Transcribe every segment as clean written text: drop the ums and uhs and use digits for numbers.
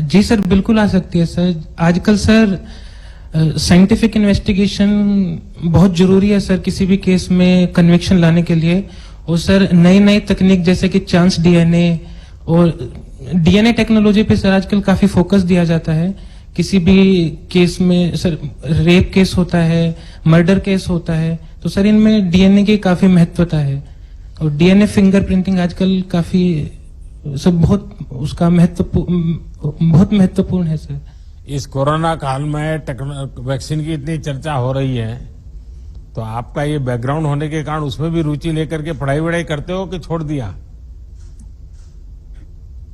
जी sir, बिल्कुल आ सकती है सर। आजकल सर साइंटिफिक इन्वेस्टिगेशन बहुत जरूरी है सर किसी भी केस में कन्विक्शन लाने के लिए। और सर नई नई तकनीक जैसे कि चांस डीएनए और डीएनए टेक्नोलॉजी पे सर आजकल काफी फोकस दिया जाता है। किसी भी केस में सर, रेप केस होता है, मर्डर केस होता है, तो सर इनमें डीएनए की काफी महत्वता है। और डीएनए फिंगरप्रिंटिंग आजकल काफी सब बहुत उसका बहुत महत्वपूर्ण है सर। इस कोरोना काल में वैक्सीन की इतनी चर्चा हो रही है, तो आपका ये बैकग्राउंड होने के कारण उसमें भी रुचि लेकर के पढ़ाई वढ़ाई करते हो कि छोड़ दिया?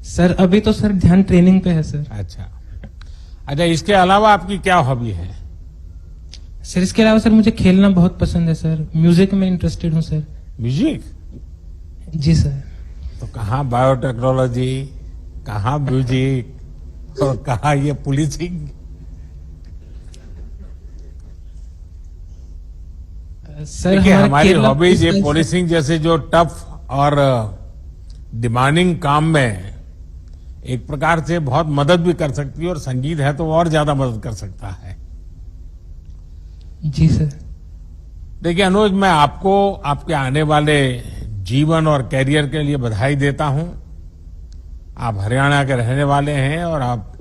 सर अभी तो सर ध्यान ट्रेनिंग पे है सर। अच्छा, इसके अलावा आपकी क्या हॉबी है? सर इसके अलावा सर मुझे खेलना बहुत पसंद है सर। म्यूजिक में इंटरेस्टेड हूँ सर। म्यूजिक? जी सर। तो कहाँ बायोटेक्नोलॉजी, कहाँ म्यूजिक और कहाँ ये पुलिसिंग? सर देखिए, हमारी केरला हॉबीज ये पुलिस पुलिसिंग जैसे जो टफ और डिमांडिंग काम में एक प्रकार से बहुत मदद भी कर सकती है, और संगीत है तो और ज्यादा मदद कर सकता है। जी सर। देखिए अनुज, मैं आपको आपके आने वाले जीवन और कैरियर के लिए बधाई देता हूं। आप हरियाणा के रहने वाले हैं और आप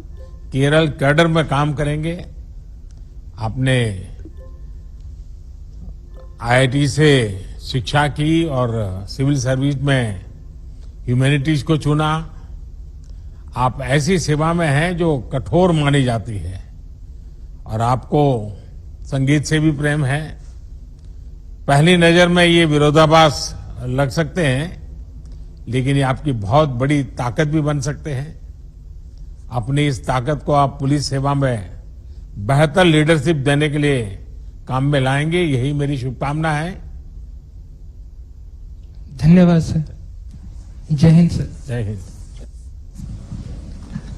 केरल कैडर में काम करेंगे। आपने आईआईटी से शिक्षा की और सिविल सर्विस में ह्यूमैनिटीज को चुना। आप ऐसी सेवा में हैं जो कठोर मानी जाती है, और आपको संगीत से भी प्रेम है। पहली नजर में ये विरोधाभास लग सकते हैं, लेकिन ये आपकी बहुत बड़ी ताकत भी बन सकते हैं। अपनी इस ताकत को आप पुलिस सेवा में बेहतर लीडरशिप देने के लिए काम में लाएंगे, यही मेरी शुभकामना है। धन्यवाद सर। जय हिंद सर। जय हिंद।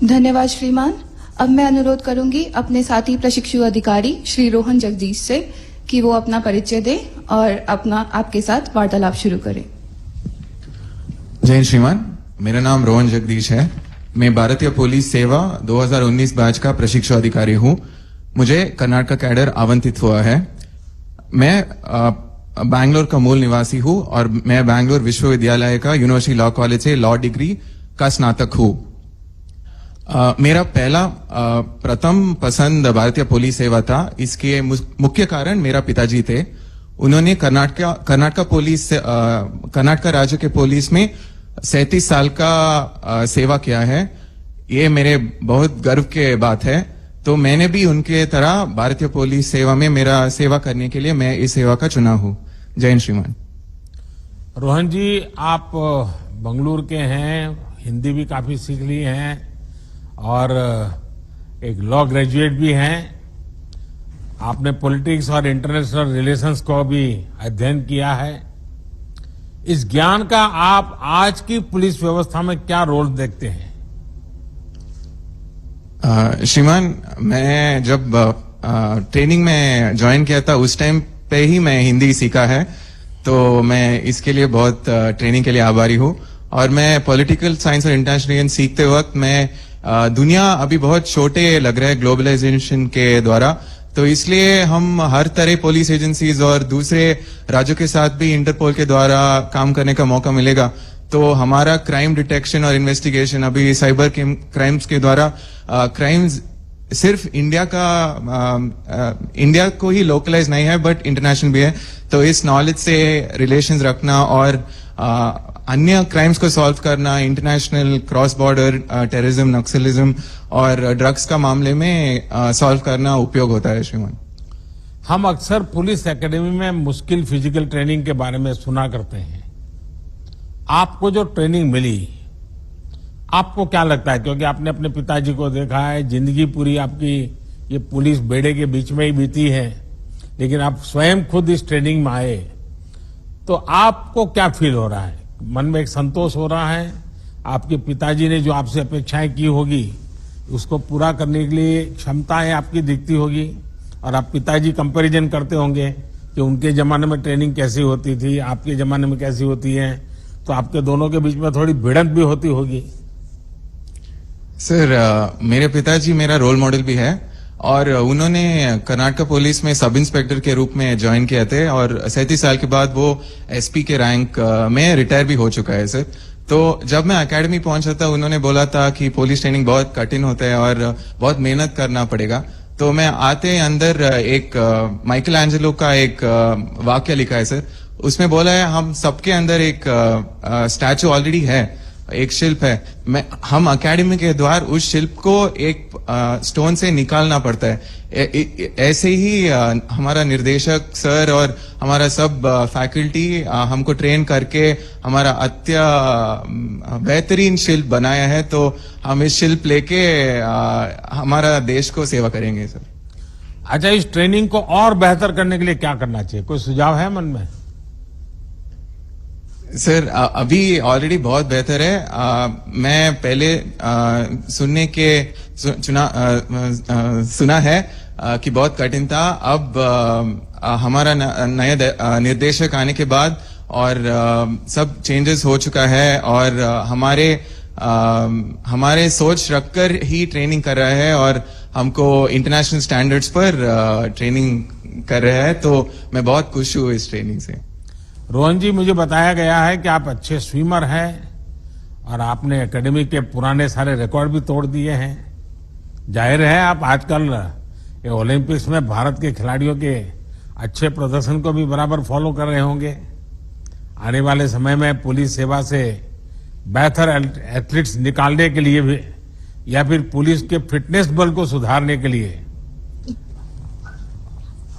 धन्यवाद श्रीमान। अब मैं अनुरोध करूंगी अपने साथी प्रशिक्षु अधिकारी श्री रोहन जगदीश से कि वो अपना परिचय दें और अपना आपके साथ वार्तालाप शुरू करें। जय हिंद श्रीमान, मेरा नाम रोहन जगदीश है। मैं भारतीय पुलिस सेवा 2019 बैच का प्रशिक्षु अधिकारी हूं। मुझे कर्नाटक कैडर आवंटित हुआ है। मैं बैंगलोर का मूल निवासी हूं और मैं बैंगलोर विश्वविद्यालय का यूनिवर्सिटी लॉ कॉलेज से लॉ डिग्री का स्नातक हूं। मेरा पहला प्रथम पसंद भारतीय पुलिस सेवा था। इसके मुख्य कारण मेरा पिताजी थे। उन्होंने कर्नाटक राज्य के पुलिस में 37 साल का सेवा किया है। ये मेरे बहुत गर्व के बात है। तो मैंने भी उनके तरह भारतीय पुलिस सेवा में मेरा सेवा करने के लिए मैं इस सेवा का चुना हूं। जय हिंद श्रीमान। रोहन जी, आप बंगलुरु के हैं, हिंदी भी काफी सीख ली हैं और एक लॉ ग्रेजुएट भी हैं। आपने पॉलिटिक्स और इंटरनेशनल रिलेशंस को भी अध्ययन किया है। इस ज्ञान का आप आज की पुलिस व्यवस्था में क्या रोल देखते हैं? श्रीमान, मैं जब ट्रेनिंग में ज्वाइन किया था उस टाइम पे ही मैं हिंदी सीखा है, तो मैं इसके लिए बहुत ट्रेनिंग के लिए आभारी हूँ। और मैं पॉलिटिकल साइंस और इंटरनेशनल सीखते वक्त मैं दुनिया अभी बहुत छोटे लग रहा है ग्लोबलाइजेशन के द्वारा, तो इसलिए हम हर तरह पुलिस एजेंसीज और दूसरे राज्यों के साथ भी इंटरपोल के द्वारा काम करने का मौका मिलेगा। तो हमारा क्राइम डिटेक्शन और इन्वेस्टिगेशन अभी साइबर क्राइम्स के द्वारा क्राइम्स सिर्फ इंडिया को ही लोकलाइज नहीं है बट इंटरनेशनल भी है। तो इस नॉलेज से रिलेशंस रखना और अन्य क्राइम्स को सॉल्व करना, international cross border terrorism, Naxalism और ड्रग्स का मामले में सॉल्व करना उपयोग होता है। श्रीमान, हम अक्सर पुलिस एकेडमी में मुश्किल फिजिकल ट्रेनिंग के बारे में सुना करते हैं। आपको जो ट्रेनिंग मिली, आपको क्या लगता है? क्योंकि आपने अपने पिताजी को देखा है, जिंदगी पूरी आपकी ये पुलिस बेड़े के बीच में ही बीती है, लेकिन आप स्वयं खुद इस ट्रेनिंग में आए, तो आपको क्या फील हो रहा है? मन में एक संतोष हो रहा है? आपके पिताजी ने जो आपसे अपेक्षाएं की होगी उसको पूरा करने के लिए क्षमताएं आपकी दिखती होगी, और आप पिताजी कंपैरिजन करते होंगे कि उनके जमाने में ट्रेनिंग कैसी होती थी, आपके जमाने में कैसी होती है, तो आपके दोनों के बीच में थोड़ी भिड़ंत भी होती होगी। सर मेरे पिताजी मेरा रोल मॉडल भी है और उन्होंने कर्नाटक पुलिस में सब इंस्पेक्टर के रूप में ज्वाइन किया थे और 37 साल के बाद वो एसपी के रैंक में रिटायर भी हो चुका है सर। तो जब मैं एकेडमी पहुंचा था उन्होंने बोला था कि पुलिस ट्रेनिंग बहुत कठिन होता है और बहुत मेहनत करना पड़ेगा। तो मैं आते अंदर एक माइकल एंजेलो का एक वाक्य लिखा है सर, उसमें बोला है हम सबके अंदर एक स्टैचू ऑलरेडी है, एक शिल्प है, हम एकेडमी के द्वार उस शिल्प को एक स्टोन से निकालना पड़ता है। ऐसे ही हमारा निर्देशक सर और हमारा सब फैकल्टी हमको ट्रेन करके हमारा बेहतरीन शिल्प बनाया है। तो हम इस शिल्प लेके हमारा देश को सेवा करेंगे सर। अच्छा, इस ट्रेनिंग को और बेहतर करने के लिए क्या करना चाहिए, कोई सुझाव है मन में? सर अभी ऑलरेडी बहुत बेहतर है। मैं पहले सुना है कि बहुत कठिन था। अब हमारा नया निर्देशक आने के बाद और सब चेंजेस हो चुका है और हमारे सोच रखकर ही ट्रेनिंग कर रहा है और हमको इंटरनेशनल स्टैंडर्ड्स पर ट्रेनिंग कर रहा है। तो मैं बहुत खुश हूँ इस ट्रेनिंग से। रोहन जी, मुझे बताया गया है कि आप अच्छे स्विमर हैं और आपने एकेडमी के पुराने सारे रिकॉर्ड भी तोड़ दिए हैं। जाहिर है आप आजकल ओलंपिक्स में भारत के खिलाड़ियों के अच्छे प्रदर्शन को भी बराबर फॉलो कर रहे होंगे। आने वाले समय में पुलिस सेवा से बेहतर एथलीट्स निकालने के लिए भी या फिर पुलिस के फिटनेस बल को सुधारने के लिए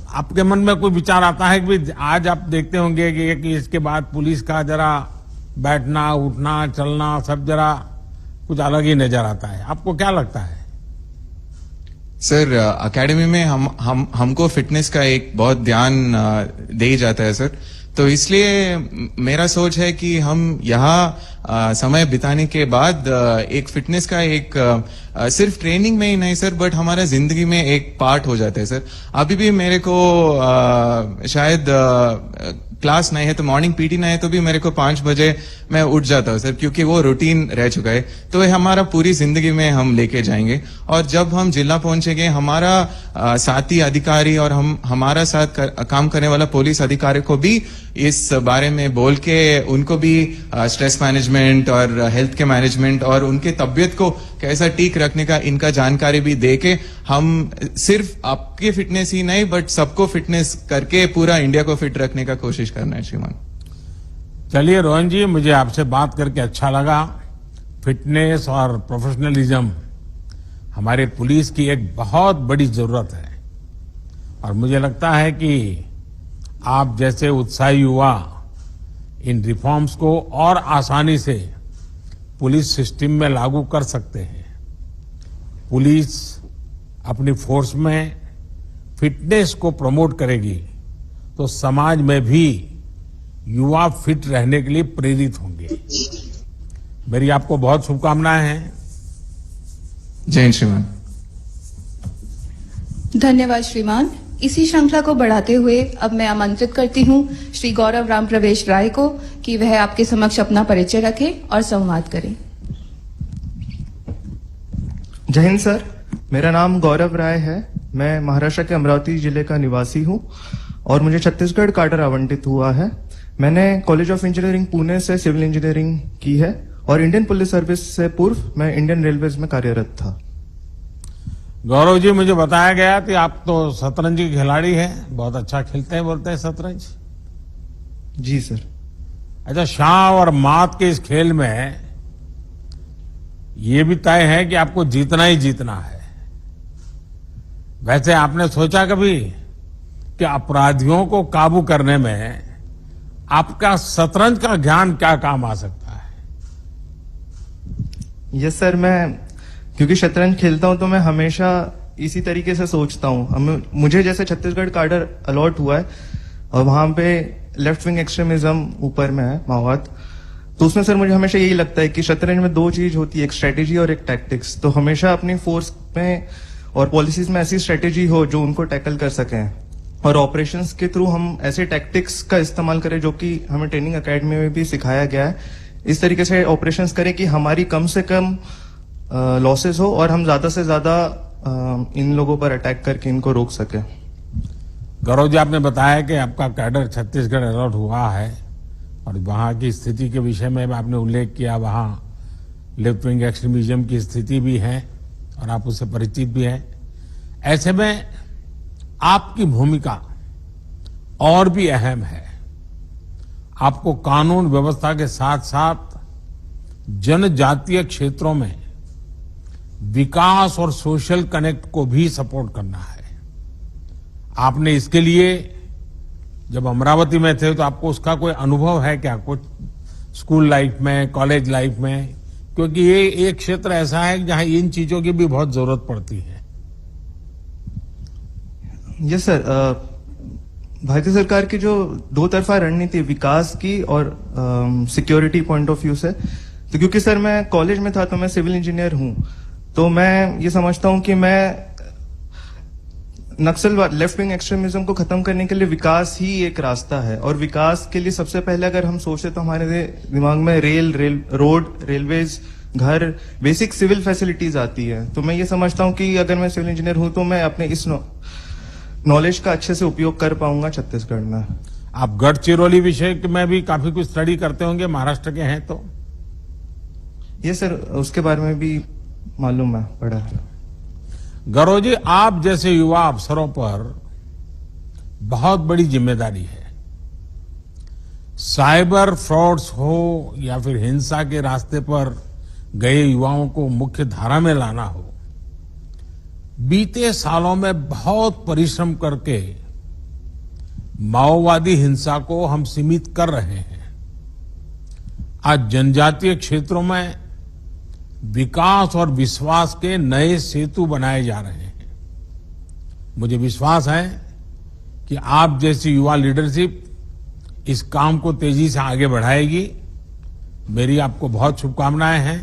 आपके मन में कोई विचार आता है कि आज आप देखते होंगे कि इसके बाद पुलिस का जरा बैठना उठना चलना सब जरा कुछ अलग ही नजर आता है, आपको क्या लगता है? सर एकेडमी में हमको फिटनेस का एक बहुत ध्यान दे जाता है सर। तो इसलिए मेरा सोच है कि हम यहाँ समय बिताने के बाद एक फिटनेस का एक सिर्फ ट्रेनिंग में ही नहीं सर बट हमारा जिंदगी में एक पार्ट हो जाता है सर। अभी भी मेरे को शायद क्लास नहीं है तो मॉर्निंग पीटी नहीं है तो भी मेरे को 5 बजे मैं उठ जाता हूँ सर, क्योंकि वो रूटीन रह चुका है। तो ये हमारा पूरी जिंदगी में हम लेके जाएंगे और जब हम जिला पहुंचेंगे हमारा साथी अधिकारी और हमारा साथ काम करने वाला पुलिस अधिकारी को भी इस बारे में बोल के उनको भी स्ट्रेस मैनेजमेंट और हेल्थ के मैनेजमेंट और उनके तबियत को कैसा ठीक रखने का इनका जानकारी भी दे के हम सिर्फ आपकी फिटनेस ही नहीं बट सबको फिटनेस करके पूरा इंडिया को फिट रखने का कोशिश करना है श्रीमान। चलिए रोहन जी, मुझे आपसे बात करके अच्छा लगा। फिटनेस और प्रोफेशनलिज्म हमारे पुलिस की एक बहुत बड़ी जरूरत है और मुझे लगता है कि आप जैसे उत्साही युवा इन रिफॉर्म्स को और आसानी से पुलिस सिस्टम में लागू कर सकते हैं। पुलिस अपनी फोर्स में फिटनेस को प्रमोट करेगी तो समाज में भी युवा फिट रहने के लिए प्रेरित होंगे। मेरी आपको बहुत शुभकामनाएं हैं। जय हिंद श्रीमान। धन्यवाद श्रीमान। इसी श्रृंखला को बढ़ाते हुए अब मैं आमंत्रित करती हूं श्री गौरव राम प्रवेश राय को कि वह आपके समक्ष अपना परिचय रखें और संवाद करें। जय हिंद सर, मेरा नाम गौरव राय है। मैं महाराष्ट्र के अमरावती जिले का निवासी हूं और मुझे छत्तीसगढ़ काडर आवंटित हुआ है। मैंने कॉलेज ऑफ इंजीनियरिंग पुणे से सिविल इंजीनियरिंग की है और इंडियन पुलिस सर्विस से पूर्व मैं इंडियन रेलवेज में कार्यरत था। गौरव जी, मुझे बताया गया कि आप तो शतरंज के खिलाड़ी हैं, बहुत अच्छा खेलते हैं बोलते हैं शतरंज। जी सर। अच्छा, शाह और मात के इस खेल में ये भी तय है कि आपको जीतना ही जीतना है। वैसे आपने सोचा कभी कि अपराधियों को काबू करने में आपका शतरंज का ज्ञान क्या काम आ सकता है? यस सर, मैं क्योंकि शतरंज खेलता हूं तो मैं हमेशा इसी तरीके से सोचता हूं। मुझे जैसे छत्तीसगढ़ काडर अलॉट हुआ है और वहां पे लेफ्ट विंग एक्सट्रीमिज्म ऊपर में है, माओवाद, तो उसमें सर मुझे हमेशा यही लगता है कि शतरंज में 2 चीज होती है, एक स्ट्रेटेजी और एक टैक्टिक्स। तो हमेशा अपनी फोर्स में और पॉलिसीज में ऐसी स्ट्रेटेजी हो जो उनको टैकल कर सकें और ऑपरेशंस के थ्रू हम ऐसे टैक्टिक्स का इस्तेमाल करें जो कि हमें ट्रेनिंग एकेडमी में भी सिखाया गया है। इस तरीके से ऑपरेशंस करें कि हमारी कम से कम लॉसेस हो और हम ज्यादा से ज्यादा इन लोगों पर अटैक करके इनको रोक सके। गौरव जी, आपने बताया कि आपका कैडर छत्तीसगढ़ अलर्ट हुआ है और वहां की स्थिति के विषय में आपने उल्लेख किया, वहां लेफ्ट विंग एक्सट्रीमिज्म की स्थिति भी है और आप उससे परिचित भी हैं। ऐसे में आपकी भूमिका और भी अहम है। आपको कानून व्यवस्था के साथ साथ जनजातीय क्षेत्रों में विकास और सोशल कनेक्ट को भी सपोर्ट करना है। आपने इसके लिए जब अमरावती में थे तो आपको उसका कोई अनुभव है क्या, कुछ स्कूल लाइफ में, कॉलेज लाइफ में? क्योंकि ये एक क्षेत्र ऐसा है जहां इन चीजों की भी बहुत जरूरत पड़ती है। यस सर, भारतीय सरकार की जो दो तरफा रणनीति विकास की और सिक्योरिटी पॉइंट ऑफ व्यू से, तो क्योंकि सर मैं कॉलेज में था तो मैं सिविल इंजीनियर हूं, तो मैं ये समझता हूं कि मैं नक्सलवाद, लेफ्ट विंग एक्सट्रीमिज्म को खत्म करने के लिए विकास ही एक रास्ता है। और विकास के लिए सबसे पहले अगर हम सोचते तो हमारे दिमाग में रोड, रेलवेज, घर, बेसिक सिविल फैसिलिटीज आती है। तो मैं ये समझता हूं कि अगर मैं सिविल इंजीनियर हूं तो मैं अपने इस नॉलेज का अच्छे से उपयोग कर पाऊंगा छत्तीसगढ़ में। आप गढ़चिरौली विषय में भी काफी कुछ स्टडी करते होंगे, महाराष्ट्र के हैं तो? ये सर, उसके बारे में भी मालूम है, पढ़ा है। गौरव जी, आप जैसे युवा अफसरों पर बहुत बड़ी जिम्मेदारी है। साइबर फ्रॉड्स हो या फिर हिंसा के रास्ते पर गए युवाओं को मुख्य धारा में लाना हो, बीते सालों में बहुत परिश्रम करके माओवादी हिंसा को हम सीमित कर रहे हैं। आज जनजातीय क्षेत्रों में विकास और विश्वास के नए सेतु बनाए जा रहे हैं। मुझे विश्वास है कि आप जैसी युवा लीडरशिप इस काम को तेजी से आगे बढ़ाएगी। मेरी आपको बहुत शुभकामनाएं हैं।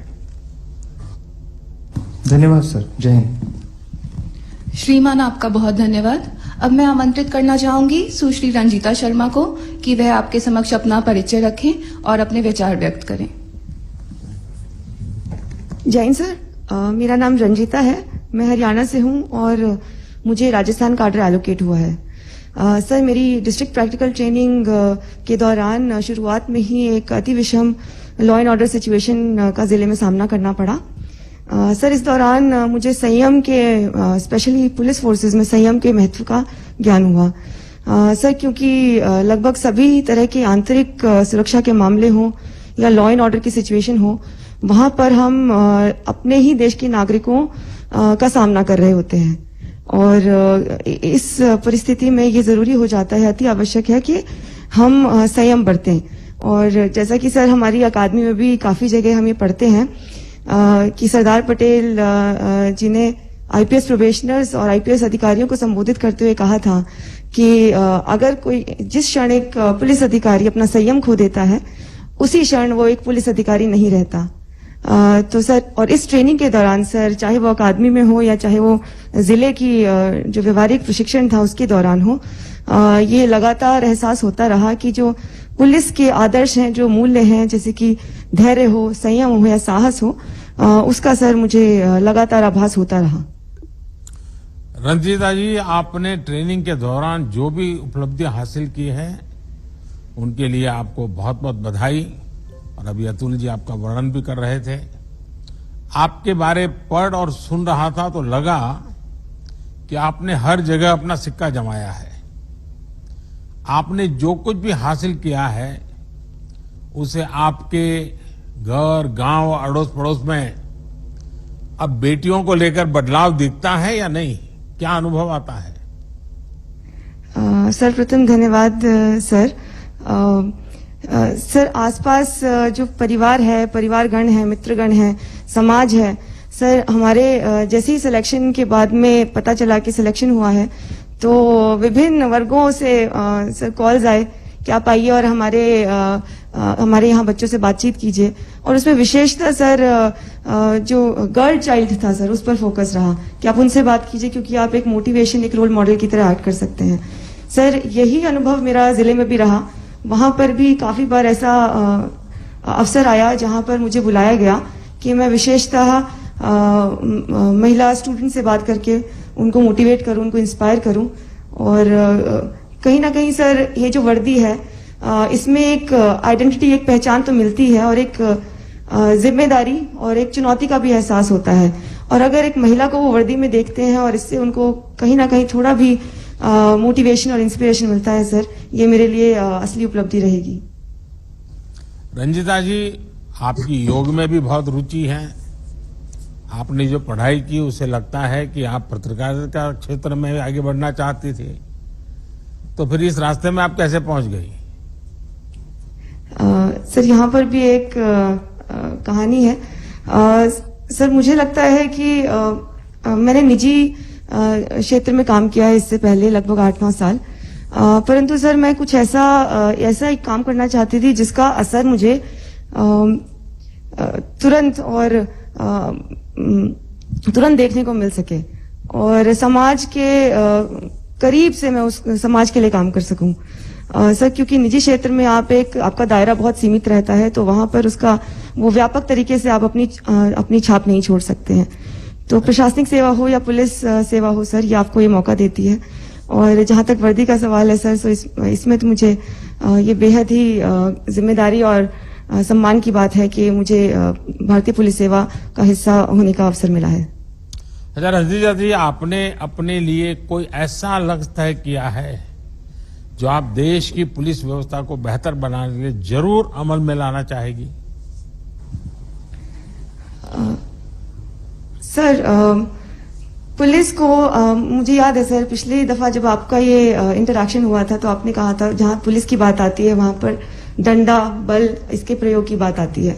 धन्यवाद सर, जय हिंद। श्रीमान, आपका बहुत धन्यवाद। अब मैं आमंत्रित करना चाहूंगी सुश्री रंजीता शर्मा को कि वह आपके समक्ष अपना परिचय रखें और अपने विचार व्यक्त करें। जय हिंद सर, मेरा नाम रंजीता है। मैं हरियाणा से हूं और मुझे राजस्थान काडर एलोकेट हुआ है। सर, मेरी डिस्ट्रिक्ट प्रैक्टिकल ट्रेनिंग के दौरान शुरुआत में ही एक अति विषम लॉ एंड ऑर्डर सिचुएशन का जिले में सामना करना पड़ा। सर, इस दौरान मुझे संयम के, स्पेशली पुलिस फोर्सेस में संयम के महत्व का ज्ञान हुआ। सर, क्योंकि लगभग सभी तरह के आंतरिक सुरक्षा के मामले हों या लॉ एंड ऑर्डर की सिचुएशन हो, वहां पर हम अपने ही देश के नागरिकों का सामना कर रहे होते हैं और इस परिस्थिति में ये जरूरी हो जाता है, अति आवश्यक है कि हम संयम बरतें। और जैसा कि सर हमारी अकादमी में भी काफी जगह हम ये पढ़ते हैं कि सरदार पटेल जी ने आईपीएस प्रोबेशनर्स और आईपीएस अधिकारियों को संबोधित करते हुए कहा था कि अगर कोई जिस क्षण एक पुलिस अधिकारी अपना संयम खो देता है, उसी क्षण वो एक पुलिस अधिकारी नहीं रहता। तो सर, और इस ट्रेनिंग के दौरान सर, चाहे वो अकादमी में हो या चाहे वो जिले की जो व्यवहारिक प्रशिक्षण था उसके दौरान हो, ये लगातार एहसास होता रहा कि जो पुलिस के आदर्श हैं, जो मूल्य हैं, जैसे कि धैर्य हो, संयम हो या साहस हो, उसका सर मुझे लगातार आभास होता रहा। रंजीता जी, आपने ट्रेनिंग के दौरान जो भी उपलब्धियां हासिल की है उनके लिए आपको बहुत बहुत बधाई। और अभी अतुल जी आपका वर्णन भी कर रहे थे। आपके बारे पढ़ और सुन रहा था तो लगा कि आपने हर जगह अपना सिक्का जमाया है। आपने जो कुछ भी हासिल किया है उसे आपके घर, गांव, अड़ोस पड़ोस में अब बेटियों को लेकर बदलाव दिखता है या नहीं? क्या अनुभव आता है? सर, प्रथम धन्यवाद सर। सर, आसपास जो परिवार है, परिवारगण है, मित्रगण है, समाज है, सर हमारे जैसे ही सिलेक्शन के बाद में पता चला कि सिलेक्शन हुआ है तो विभिन्न वर्गों से सर कॉल्स आए कि आप आइए और हमारे यहाँ बच्चों से बातचीत कीजिए। और उसमें विशेषतः सर जो गर्ल चाइल्ड था सर, उस पर फोकस रहा कि आप उनसे बात कीजिए क्योंकि आप एक मोटिवेशन, एक रोल मॉडल की तरह एक्ट कर सकते हैं। सर, यही अनुभव मेरा जिले में भी रहा। वहां पर भी काफी बार ऐसा अवसर आया जहां पर मुझे बुलाया गया कि मैं विशेषतः महिला स्टूडेंट से बात करके उनको मोटिवेट करूं, उनको इंस्पायर करूं। और कहीं ना कहीं सर ये जो वर्दी है इसमें एक आइडेंटिटी, एक पहचान तो मिलती है और एक जिम्मेदारी और एक चुनौती का भी एहसास होता है। और अगर एक महिला को वो वर्दी में देखते हैं और इससे उनको कहीं ना कहीं थोड़ा भी मोटिवेशन और इंस्पिरेशन मिलता है सर, ये मेरे लिए असली उपलब्धि रहेगी। रंजिता जी, आपकी योग में भी बहुत रुचि है। आपने जो पढ़ाई की उससे लगता है कि आप पत्रकारिता क्षेत्र में आगे बढ़ना चाहती थी, तो फिर इस रास्ते में आप कैसे पहुंच गई? सर यहाँ पर भी एक कहानी है। सर मुझे लगता है कि मैंने निजी क्षेत्र में काम किया है इससे पहले लगभग 8-9 साल, परंतु सर मैं कुछ ऐसा एक काम करना चाहती थी जिसका असर मुझे तुरंत देखने को मिल सके और समाज के करीब से मैं उस समाज के लिए काम कर सकूं। सर क्योंकि निजी क्षेत्र में आपका दायरा बहुत सीमित रहता है, तो वहां पर उसका वो व्यापक तरीके से आप अपनी छाप नहीं छोड़ सकते हैं। तो प्रशासनिक सेवा हो या पुलिस सेवा हो सर, ये आपको ये मौका देती है। और जहां तक वर्दी का सवाल है सर, तो इसमें तो मुझे ये बेहद ही जिम्मेदारी और सम्मान की बात है कि मुझे भारतीय पुलिस सेवा का हिस्सा होने का अवसर मिला है। अच्छा रंजिता जी, आपने अपने लिए कोई ऐसा लक्ष्य तय किया है जो आप देश की पुलिस व्यवस्था को बेहतर बनाने के लिए जरूर अमल में लाना चाहेगी? सर पुलिस को मुझे याद है सर, पिछली दफा जब आपका ये इंटरैक्शन हुआ था तो आपने कहा था जहां पुलिस की बात आती है वहां पर डंडा बल इसके प्रयोग की बात आती है।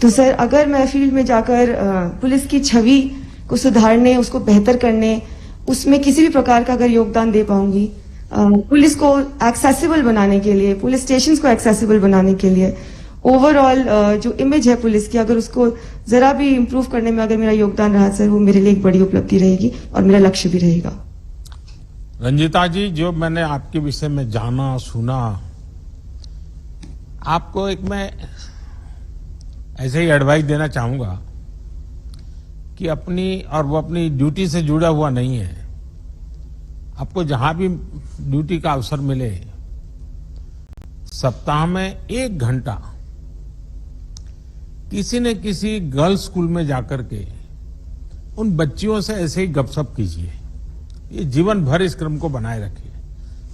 तो सर अगर मैं फील्ड में जाकर पुलिस की छवि को सुधारने, उसको बेहतर करने, उसमें किसी भी प्रकार का अगर योगदान दे पाऊंगी, पुलिस को एक्सेसिबल बनाने के लिए, पुलिस स्टेशंस को एक्सेसिबल बनाने के लिए, ओवरऑल जो इमेज है पुलिस की, अगर उसको जरा भी इंप्रूव करने में अगर मेरा योगदान रहा सर, वो मेरे लिए एक बड़ी उपलब्धि रहेगी और मेरा लक्ष्य भी रहेगा। रंजिता जी, जो मैंने आपके विषय में जाना सुना, आपको एक मैं ऐसे ही एडवाइस देना चाहूंगा कि वो अपनी ड्यूटी से जुड़ा हुआ नहीं है। आपको जहां भी ड्यूटी का अवसर मिले, सप्ताह में 1 घंटा किसी न किसी गर्ल्स स्कूल में जाकर के उन बच्चियों से ऐसे ही गपशप कीजिए। ये जीवन भर इस क्रम को बनाए रखिए।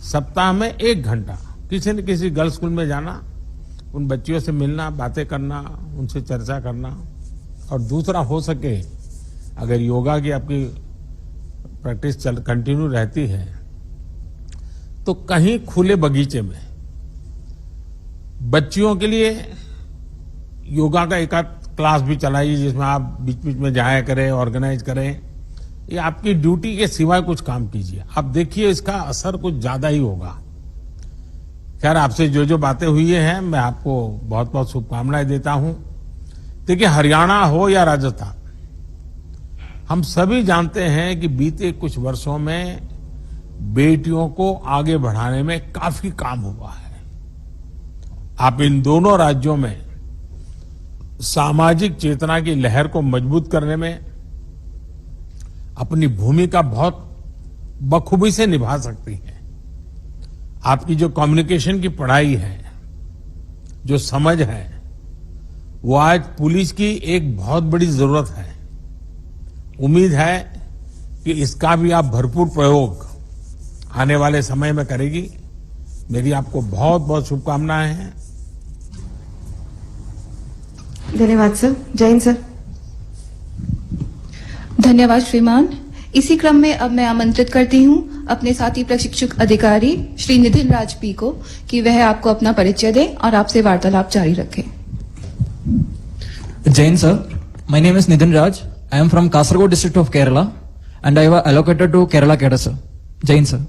सप्ताह में 1 घंटा किसी न किसी गर्ल्स स्कूल में जाना, उन बच्चियों से मिलना, बातें करना, उनसे चर्चा करना। और दूसरा, हो सके अगर योगा की आपकी प्रैक्टिस कंटिन्यू रहती है तो कहीं खुले बगीचे में बच्चियों के लिए योगा का एक क्लास भी चलाइए, जिसमें आप बीच बीच में जाया करें, ऑर्गेनाइज करें। ये आपकी ड्यूटी के सिवाय कुछ काम कीजिए, आप देखिए इसका असर कुछ ज्यादा ही होगा। खैर, आपसे जो बातें हुई हैं, मैं आपको बहुत बहुत शुभकामनाएं देता हूं। देखिए, हरियाणा हो या राजस्थान, हम सभी जानते हैं कि बीते कुछ वर्षों में बेटियों को आगे बढ़ाने में काफी काम हुआ है। आप इन दोनों राज्यों में सामाजिक चेतना की लहर को मजबूत करने में अपनी भूमिका बहुत बखूबी से निभा सकती हैं। आपकी जो कम्युनिकेशन की पढ़ाई है, जो समझ है, वो आज पुलिस की एक बहुत बड़ी जरूरत है। उम्मीद है कि इसका भी आप भरपूर प्रयोग आने वाले समय में करेगी। मेरी आपको बहुत बहुत शुभकामनाएं हैं। धन्यवाद सर। जय हिंद सर। धन्यवाद श्रीमान। इसी क्रम में अब मैं आमंत्रित करती हूं अपने साथी प्रशिक्षक अधिकारी श्री निधिन राज पी को कि वह आपको अपना परिचय दें और आपसे वार्तालाप जारी रखें। Jain sir, my name is Nidhin Raj. I am from Kasaragod district of Kerala and I was allocated to Kerala cadre sir. Jain sir.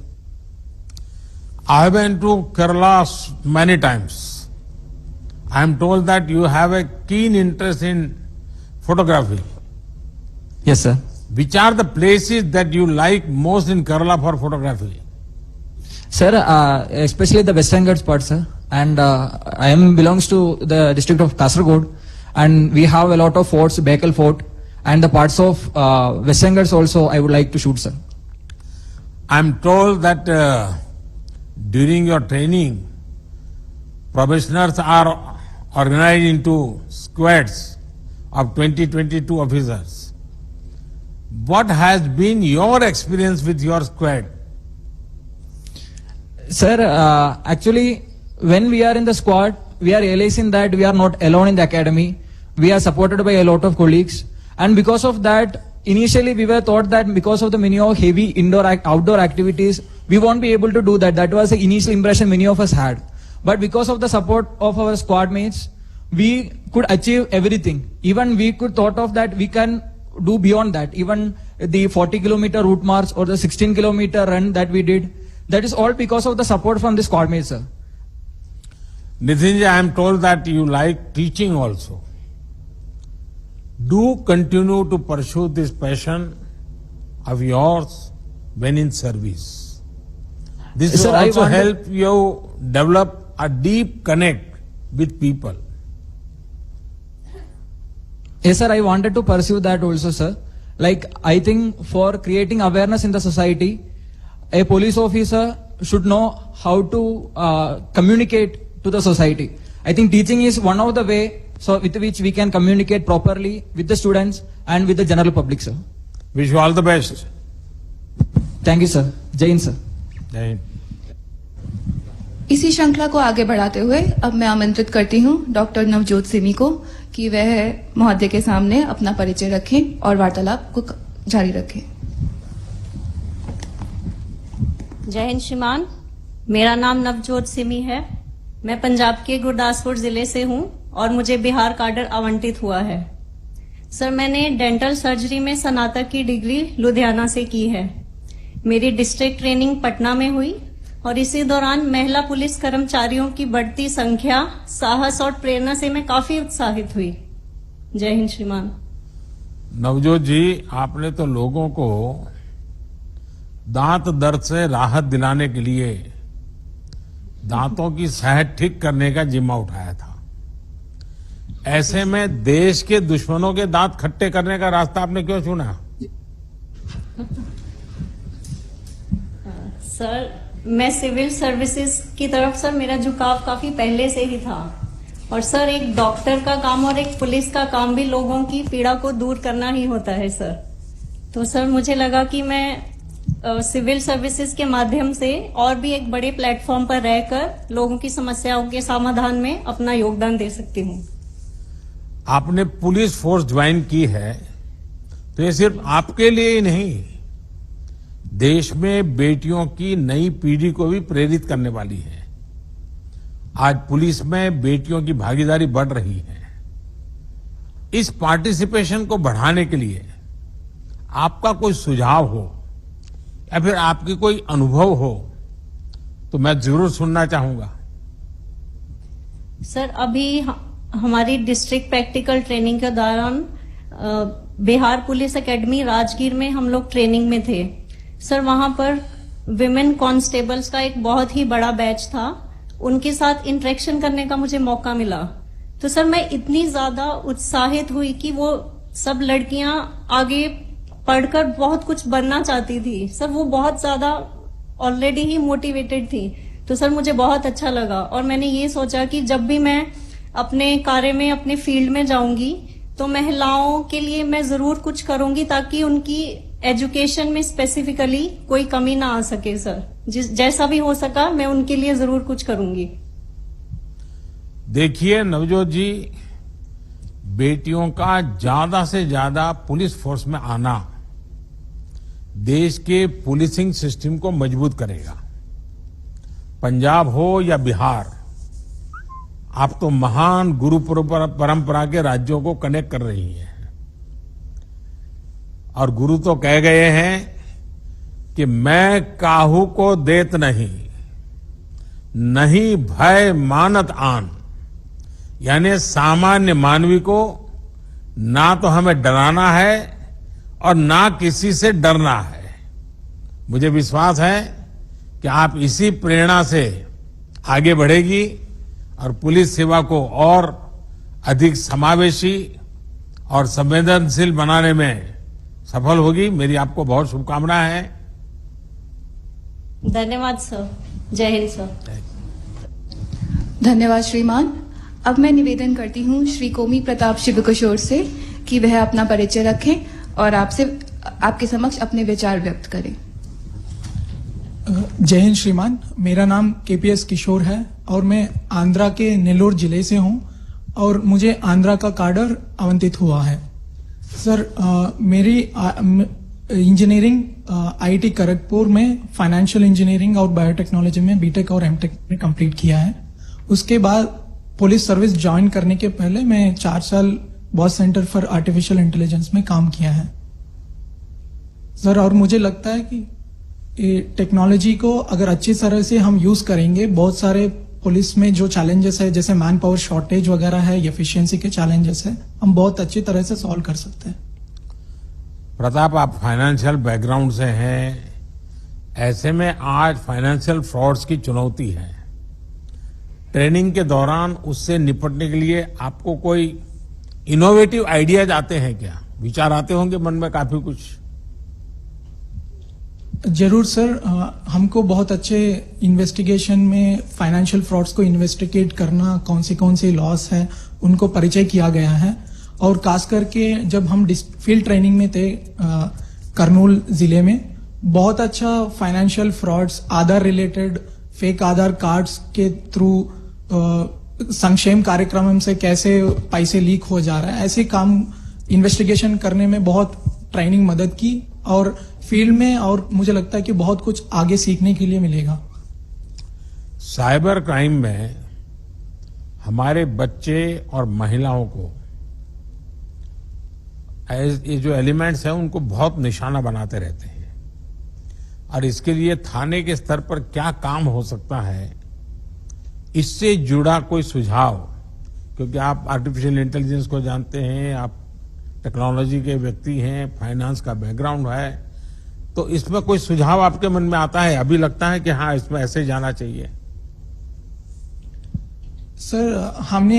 I have been to Kerala many times. I am told that you have a keen interest in photography. Yes sir. Which are the places that you like most in Kerala for photography? Sir, especially the Western Ghats part sir. And I am belongs to the district of Kasaragod and we have a lot of forts, Bekal Fort and the parts of Western also I would like to shoot, sir. I'm told that during your training, probationers are organized into squads of 20-22 officers. What has been your experience with your squad? Sir, actually, when we are in the squad, we are realizing that we are not alone in the academy. We are supported by a lot of colleagues. And because of that, initially we were thought that because of the many of heavy outdoor activities, we won't be able to do that. That was the initial impression many of us had. But because of the support of our squad mates, we could achieve everything. Even we could thought of that we can do beyond that. Even the 40-kilometer route march or the 16-kilometer run that we did, that is all because of the support from the squad mates, sir. Nitinji, I am told that you like teaching also. Do continue to pursue this passion of yours when in service. This will Sir, I also want to- help you develop a deep connect with people. Yes, sir, I wanted to pursue that also, sir. Like, I think for creating awareness in the society, a police officer should know how to communicate to the society. I think teaching is one of the way so with which we can communicate properly with the students and with the general public, sir. Wish you all the best. Thank you, sir. Jai Hind, sir. Jai Hind. इसी श्रृंखला को आगे बढ़ाते हुए अब मैं आमंत्रित करती हूं डॉक्टर नवजोत सिमी को कि वह महोदय के सामने अपना परिचय रखें और वार्तालाप को जारी रखें। जय हिंद श्रीमान, मेरा नाम नवजोत सिमी है। मैं पंजाब के गुरदासपुर जिले से हूं और मुझे बिहार काडर आवंटित हुआ है। सर, मैंने डेंटल सर्जरी में स्नातक की डिग्री लुधियाना से की है। मेरी डिस्ट्रिक्ट ट्रेनिंग पटना में हुई और इसी दौरान महिला पुलिस कर्मचारियों की बढ़ती संख्या, साहस और प्रेरणा से मैं काफी उत्साहित हुई। जय हिंद श्रीमान। नवजोत जी, आपने तो लोगों को दांत दर्द से राहत दिलाने के लिए दांतों की सेहत ठीक करने का जिम्मा उठाया था। ऐसे में देश के दुश्मनों के दांत खट्टे करने का रास्ता आपने क्यों चुना? सर, मैं सिविल सर्विसेज की तरफ सर मेरा झुकाव काफी पहले से ही था और सर एक डॉक्टर का काम और एक पुलिस का काम भी लोगों की पीड़ा को दूर करना ही होता है सर। तो सर मुझे लगा कि मैं सिविल सर्विसेज के माध्यम से और भी एक बड़े प्लेटफॉर्म पर रहकर लोगों की समस्याओं के समाधान में अपना योगदान दे सकती हूँ। आपने पुलिस फोर्स ज्वाइन की है तो ये सिर्फ आपके लिए ही नहीं, देश में बेटियों की नई पीढ़ी को भी प्रेरित करने वाली है। आज पुलिस में बेटियों की भागीदारी बढ़ रही है। इस पार्टिसिपेशन को बढ़ाने के लिए आपका कोई सुझाव हो या फिर आपकी कोई अनुभव हो तो मैं जरूर सुनना चाहूंगा। सर, अभी हमारी डिस्ट्रिक्ट प्रैक्टिकल ट्रेनिंग के दौरान बिहार पुलिस एकेडमी राजगीर में हम लोग ट्रेनिंग में थे। सर, वहां पर विमेन कांस्टेबल्स का एक बहुत ही बड़ा बैच था। उनके साथ इंटरेक्शन करने का मुझे मौका मिला तो सर मैं इतनी ज्यादा उत्साहित हुई कि वो सब लड़कियां आगे पढ़कर बहुत कुछ बनना चाहती थी। सर, वो बहुत ज्यादा ऑलरेडी ही मोटिवेटेड थी। तो सर मुझे बहुत अच्छा लगा और मैंने ये सोचा कि जब भी मैं अपने कार्य में अपने फील्ड में जाऊंगी तो महिलाओं के लिए मैं जरूर कुछ करूंगी ताकि उनकी एजुकेशन में स्पेसिफिकली कोई कमी ना आ सके। सर, जैसा भी हो सका मैं उनके लिए जरूर कुछ करूंगी। देखिए नवजोत जी, बेटियों का ज्यादा से ज्यादा पुलिस फोर्स में आना देश के पुलिसिंग सिस्टम को मजबूत करेगा। पंजाब हो या बिहार, आप तो महान गुरु परंपरा के राज्यों को कनेक्ट कर रही हैं और गुरु तो कह गए हैं कि मैं काहू को देत नहीं, नहीं भय मानत आन। यानी सामान्य मानवी को ना तो हमें डराना है और ना किसी से डरना है। मुझे विश्वास है कि आप इसी प्रेरणा से आगे बढ़ेगी और पुलिस सेवा को और अधिक समावेशी और संवेदनशील बनाने में सफल होगी। मेरी आपको बहुत शुभकामनाएं हैं। धन्यवाद सर। जय हिंद सर। धन्यवाद श्रीमान। अब मैं निवेदन करती हूँ श्री कोमी प्रताप शिवकिशोर से कि वह अपना परिचय रखें और आपके समक्ष अपने विचार व्यक्त करें। जय हिंद श्रीमान, मेरा नाम केपीएस किशोर है और मैं आंध्रा के नेल्लोर जिले से हूं और मुझे आंध्रा का कार्डर आवंटित हुआ है। सर, मेरी इंजीनियरिंग आईआईटी खड़गपुर में फाइनेंशियल इंजीनियरिंग और बायोटेक्नोलॉजी में बीटेक और एमटेक में कंप्लीट किया है। उसके बाद पुलिस सर्विस ज्वाइन करने के पहले मैं 4 साल boss centre for artificial intelligence में काम किया है सर। और मुझे लगता है कि टेक्नोलॉजी को अगर अच्छी तरह से हम यूज करेंगे, बहुत सारे पुलिस में जो चैलेंजेस है जैसे मैन पावर शॉर्टेज वगैरह है, एफिशिएंसी के चैलेंजेस है, हम बहुत अच्छी तरह से सॉल्व कर सकते हैं। प्रताप, आप फाइनेंशियल बैकग्राउंड से हैं, ऐसे में आज फाइनेंशियल फ्रॉड्स की चुनौती है। ट्रेनिंग के दौरान उससे निपटने के लिए आपको कोई इनोवेटिव आइडियाज आते हैं क्या? विचार आते होंगे मन में काफी कुछ। जरूर सर, हमको बहुत अच्छे इन्वेस्टिगेशन में फाइनेंशियल फ्रॉड्स को इन्वेस्टिगेट करना, कौन सी लॉस है उनको परिचय किया गया है। और खास करके जब हम फील्ड ट्रेनिंग में थे कर्नूल जिले में, बहुत अच्छा फाइनेंशियल फ्रॉड्स, आधार रिलेटेड फेक आधार कार्ड्स के थ्रू संक्षेम कार्यक्रम से कैसे पैसे लीक हो जा रहा है, ऐसे काम इन्वेस्टिगेशन करने में बहुत ट्रेनिंग मदद की और फील्ड में, और मुझे लगता है कि बहुत कुछ आगे सीखने के लिए मिलेगा। साइबर क्राइम में हमारे बच्चे और महिलाओं को ये जो एलिमेंट्स हैं उनको बहुत निशाना बनाते रहते हैं और इसके लिए थाने के स्तर पर क्या काम हो सकता है, इससे जुड़ा कोई सुझाव, क्योंकि आप आर्टिफिशियल इंटेलिजेंस को जानते हैं, आप टेक्नोलॉजी के व्यक्ति हैं, फाइनेंस का बैकग्राउंड है, तो इसमें कोई सुझाव आपके मन में आता है? अभी लगता है कि हाँ, इसमें ऐसे जाना चाहिए। सर, हमने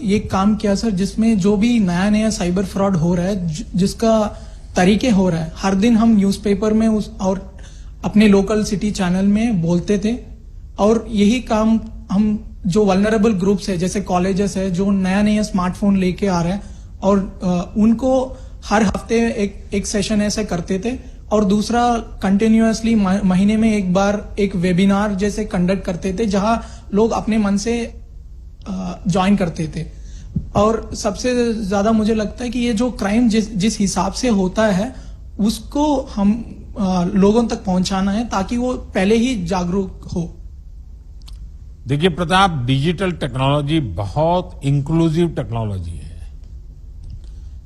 ये काम किया सर, जिसमें जो भी नया साइबर फ्रॉड हो रहा है, जिसका तरीके हो रहा है, हर दिन हम न्यूज़पेपर में और अपने लोकल सिटी चैनल में बोलते थे। और यही काम हम जो वल्नरेबल ग्रुप्स है जैसे कॉलेजेस है जो नया स्मार्टफोन लेके आ रहे हैं और उनको हर हफ्ते एक सेशन ऐसे करते थे और दूसरा कंटिन्यूअसली महीने में एक बार एक वेबिनार जैसे कंडक्ट करते थे जहां लोग अपने मन से ज्वाइन करते थे। और सबसे ज्यादा मुझे लगता है कि ये जो क्राइम जिस हिसाब से होता है उसको हम लोगों तक पहुंचाना है ताकि वो पहले ही जागरूक हो। देखिए प्रताप, डिजिटल टेक्नोलॉजी बहुत इंक्लूसिव टेक्नोलॉजी है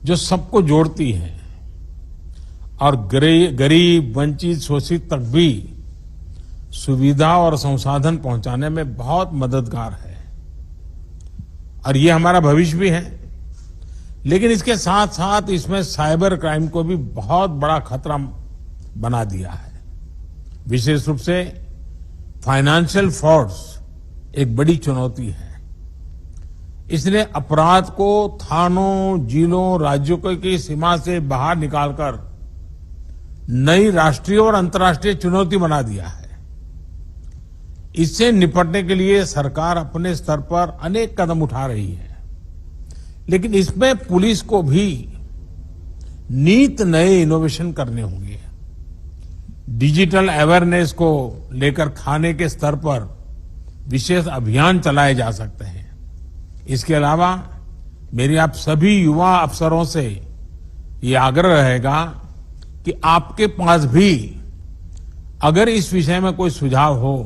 जो सबको जोड़ती है और गरीब, वंचित, शोषित तक भी सुविधा और संसाधन पहुंचाने में बहुत मददगार है और ये हमारा भविष्य भी है। लेकिन इसके साथ साथ इसमें साइबर क्राइम को भी बहुत बड़ा खतरा बना दिया है। विशेष रूप से फाइनेंशियल फ्रॉड्स एक बड़ी चुनौती है। इसलिए अपराध को थानों, जिलों, राज्यों की सीमा से बाहर निकालकर नई राष्ट्रीय और अंतर्राष्ट्रीय चुनौती बना दिया है। इससे निपटने के लिए सरकार अपने स्तर पर अनेक कदम उठा रही है, लेकिन इसमें पुलिस को भी नीत नए इनोवेशन करने होंगे। डिजिटल अवेयरनेस को लेकर थाने के स्तर पर विशेष अभियान चलाए जा सकते हैं। इसके अलावा मेरी आप सभी युवा अफसरों से ये आग्रह रहेगा कि आपके पास भी अगर इस विषय में कोई सुझाव हो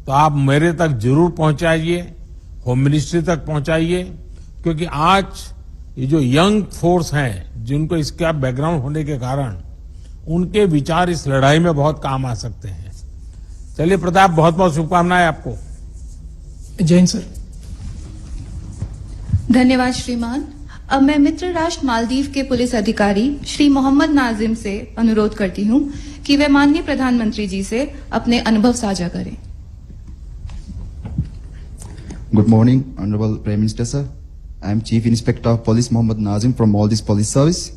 तो आप मेरे तक जरूर पहुंचाइए, होम मिनिस्ट्री तक पहुंचाइए, क्योंकि आज ये जो यंग फोर्स हैं जिनको इसका बैकग्राउंड होने के कारण उनके विचार इस लड़ाई में बहुत काम आ सकते हैं। चलिए प्रताप, बहुत बहुत शुभकामनाएं आपको। जय हिंद सर। धन्यवाद श्रीमान। अब मैं मित्र राष्ट्र मालदीव के पुलिस अधिकारी श्री मोहम्मद नाजिम से अनुरोध करती हूं कि वे माननीय प्रधानमंत्री जी से अपने अनुभव साझा करें। Good morning, Honorable Prime Minister, sir. I am Chief Inspector of Police Mohammad Nazim from Maldives Police Service.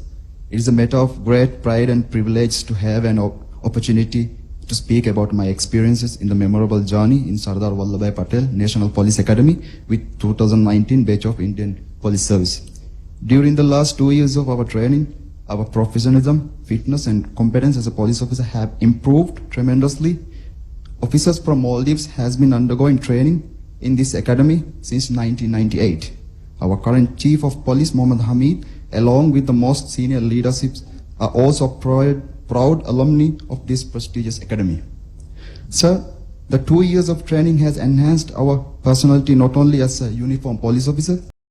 It is a matter of great pride and privilege to have an opportunity to speak about my experiences in the memorable journey in Sardar Vallabhbhai Patel National Police Academy with 2019 batch of Indian Police Service. During the last 2 years of our training, our professionalism, fitness and competence as a police officer have improved tremendously. Officers from Maldives has been undergoing training in this academy since 1998. Our current Chief of Police Mohammad Hamid, along with the most senior leaderships, are also proud alumni of this prestigious academy. Sir, the 2 years of training has enhanced our personality not only as a uniformed police officer,